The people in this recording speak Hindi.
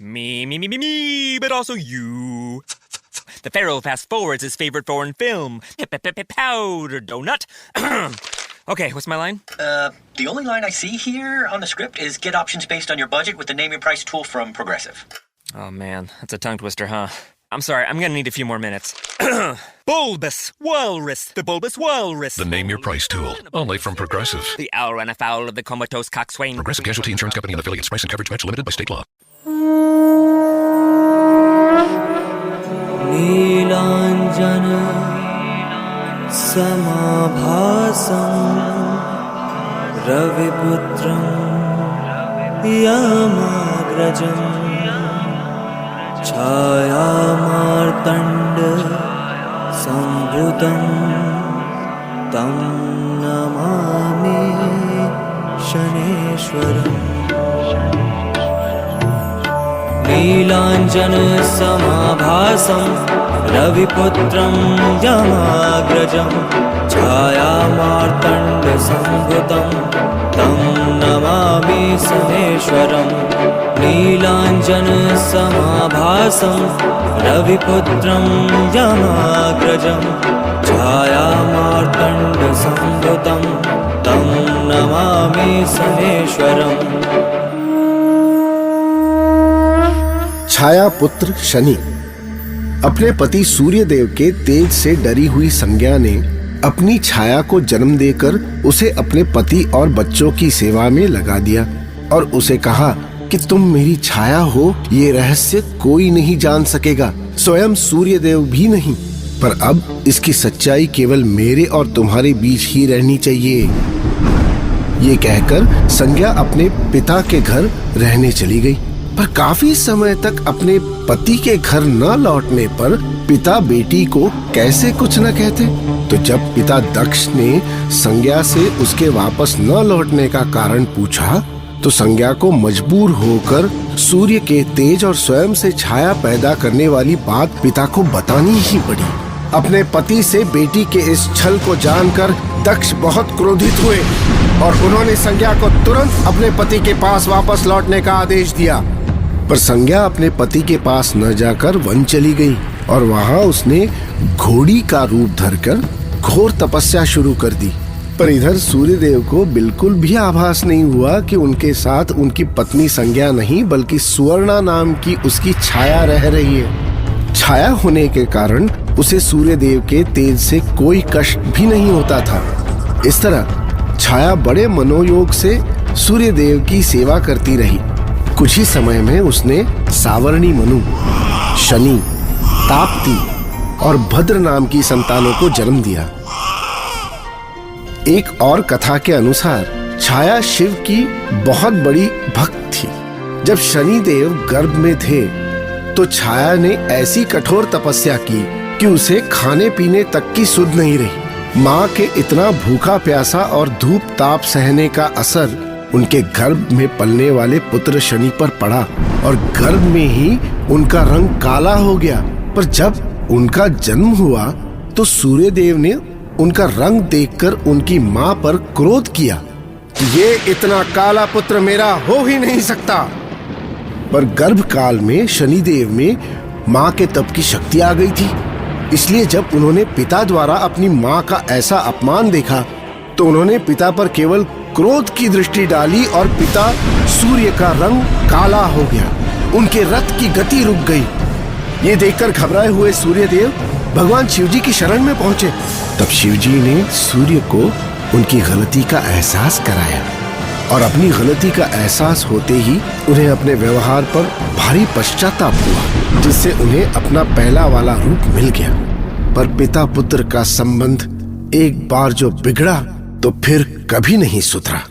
Me, but also you. The Pharaoh fast forwards his favorite foreign film, Powder Donut. Okay, what's my line? The only line I see here on the script is get options based on your budget with the Name Your Price tool from Progressive. Oh man, that's a tongue twister, huh? I'm sorry, I'm gonna need a few more minutes. Bulbous Walrus, the Bulbous Walrus. The Name Your Price tool, only from Progressive. The owl ran afoul of the comatose coxswain. Progressive Casualty Insurance Company and affiliates. Price and coverage match limited by state law. नीलाञ्जन समाभासं रविपुत्रं यमाग्रजं छायामार्तण्ड सम्भृतं तं नमामि शनेश्वरम् नीलाञ्जन समाभासं रविपुत्रं यमाग्रजं छायामार्तण्ड सम्भृतं तं नमामि शनेश्वरम् नीलाञ्जन समाभासं रविपुत्रं यमाग्रजं छायामार्तण्ड सम्भृतं तं नमामि शनेश्वरम्। छाया पुत्र शनि। अपने पति सूर्यदेव के तेज से डरी हुई संज्ञा ने अपनी छाया को जन्म देकर उसे अपने पति और बच्चों की सेवा में लगा दिया और उसे कहा कि तुम मेरी छाया हो, ये रहस्य कोई नहीं जान सकेगा, स्वयं सूर्यदेव भी नहीं। पर अब इसकी सच्चाई केवल मेरे और तुम्हारे बीच ही रहनी चाहिए। ये कहकर संज्ञा अपने पिता के घर रहने चली गई। पर काफी समय तक अपने पति के घर न लौटने पर पिता बेटी को कैसे कुछ न कहते। तो जब पिता दक्ष ने संज्ञा से उसके वापस न लौटने का कारण पूछा तो संज्ञा को मजबूर होकर सूर्य के तेज और स्वयं से छाया पैदा करने वाली बात पिता को बतानी ही पड़ी। अपने पति से बेटी के इस छल को जानकर दक्ष बहुत क्रोधित हुए और उन्होंने संज्ञा को तुरंत अपने पति के पास वापस लौटने का आदेश दिया। पर संज्ञा अपने पति के पास न जाकर वन चली गई और वहां उसने घोड़ी का रूप धरकर घोर तपस्या शुरू कर दी। पर इधर सूर्यदेव को बिल्कुल भी आभास नहीं हुआ कि उनके साथ उनकी पत्नी संज्ञा नहीं बल्कि सुवर्णा नाम की उसकी छाया रह रही है। छाया होने के कारण उसे सूर्यदेव के तेज से कोई कष्ट भी नहीं होता था। इस तरह छाया बड़े मनोयोग से सूर्यदेव की सेवा करती रही। कुछ ही समय में उसने सावर्णी मनु, शनि, ताप्ती और भद्र नाम की संतानों को जन्म दिया। एक और कथा के अनुसार छाया शिव की बहुत बड़ी भक्त थी। जब शनिदेव गर्भ में थे तो छाया ने ऐसी कठोर तपस्या की कि उसे खाने पीने तक की सुध नहीं रही। माँ के इतना भूखा प्यासा और धूप ताप सहने का असर उनके गर्भ में पलने वाले पुत्र शनि पर पड़ा और गर्भ में ही उनका रंग काला हो गया। पर जब उनका जन्म हुआ तो सूर्यदेव ने उनका रंग देखकर उनकी माँ पर क्रोध किया कि ये इतना काला पुत्र मेरा हो ही नहीं सकता। पर गर्भ काल में शनिदेव में माँ के तप की शक्ति आ गई थी। इसलिए जब उन्होंने पिता द्वारा अपनी माँ का ऐसा अपमान देखा तो उन्होंने पिता पर केवल क्रोध की दृष्टि डाली और पिता सूर्य का रंग काला हो गया। उनके रथ की गति रुक गई। ये देखकर घबराए हुए सूर्यदेव भगवान शिवजी की शरण में पहुंचे। तब शिवजी ने सूर्य को उनकी गलती का एहसास कराया और अपनी गलती का एहसास होते ही उन्हें अपने व्यवहार पर भारी पश्चाताप हुआ, जिससे उन्हें अपना पहला वाला रूप मिल गया। पर पिता पुत्र का संबंध एक बार जो बिगड़ा तो फिर कभी नहीं सुधरा।